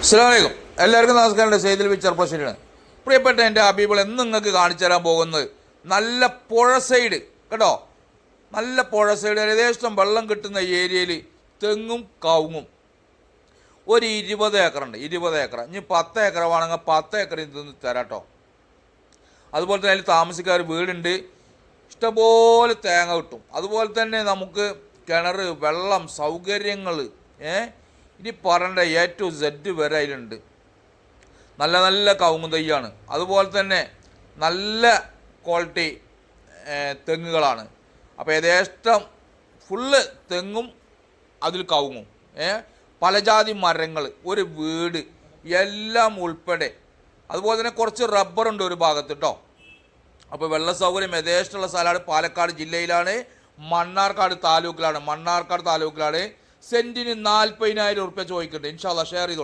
അസ്സലാമു അലൈക്കും. എല്ലാവർക്കും നമസ്കാരം. സെയ്ദിൽ ബി ചെറുപ്പശ്ശേരിയാണ്. പ്രിയപ്പെട്ട എൻ്റെ ഹബീബുകൾ എന്ന് നിങ്ങൾക്ക് കാണിച്ചു തരാൻ പോകുന്നത് നല്ല പുഴ സൈഡ് കേട്ടോ, നല്ല പുഴ സൈഡ് ഏകദേശം വെള്ളം കിട്ടുന്ന ഏരിയയിൽ തെങ്ങും കവുങ്ങും ഒരു 20 ഏക്കറുണ്ട്. 20 ഏക്കർ ഇനി 10 ഏക്കർ വേണമെങ്കിൽ 10 ഏക്കർ ഇതൊന്ന് തരാം കേട്ടോ. അതുപോലെ തന്നെ അതിൽ താമസിക്കാർ വീടുണ്ട്, ഇഷ്ടംപോലെ തേങ്ങ കിട്ടും. അതുപോലെ തന്നെ നമുക്ക് കിണർ, വെള്ളം, സൗകര്യങ്ങൾ ഇനി പറയേണ്ട A to Z വരെ അതിലുണ്ട്. നല്ല നല്ല കവുങ്ങ് തൈയാണ്. അതുപോലെ തന്നെ നല്ല ക്വാളിറ്റി തെങ്ങുകളാണ്. അപ്പോൾ ഏകദേശം ഫുള്ള് തെങ്ങും അതിൽ കവുങ്ങും പല ജാതി മരങ്ങൾ, ഒരു വീട് എല്ലാം ഉൾപ്പെടെ. അതുപോലെ തന്നെ കുറച്ച് റബ്ബറുണ്ട് ഒരു ഭാഗത്ത് കേട്ടോ. അപ്പോൾ വെള്ള സൗകര്യം യഥേഷ്ടമുള്ള സ്ഥലമാണ്. പാലക്കാട് ജില്ലയിലാണ്, മണ്ണാർക്കാട് താലൂക്കിലാണ്. സെൻറ്റിന് 40,000 ഉറുപ്പ്യ ചോദിക്കുന്നുണ്ട്. ഇൻഷാ അല്ലാഹ് ഷെയർ ചെയ്തു.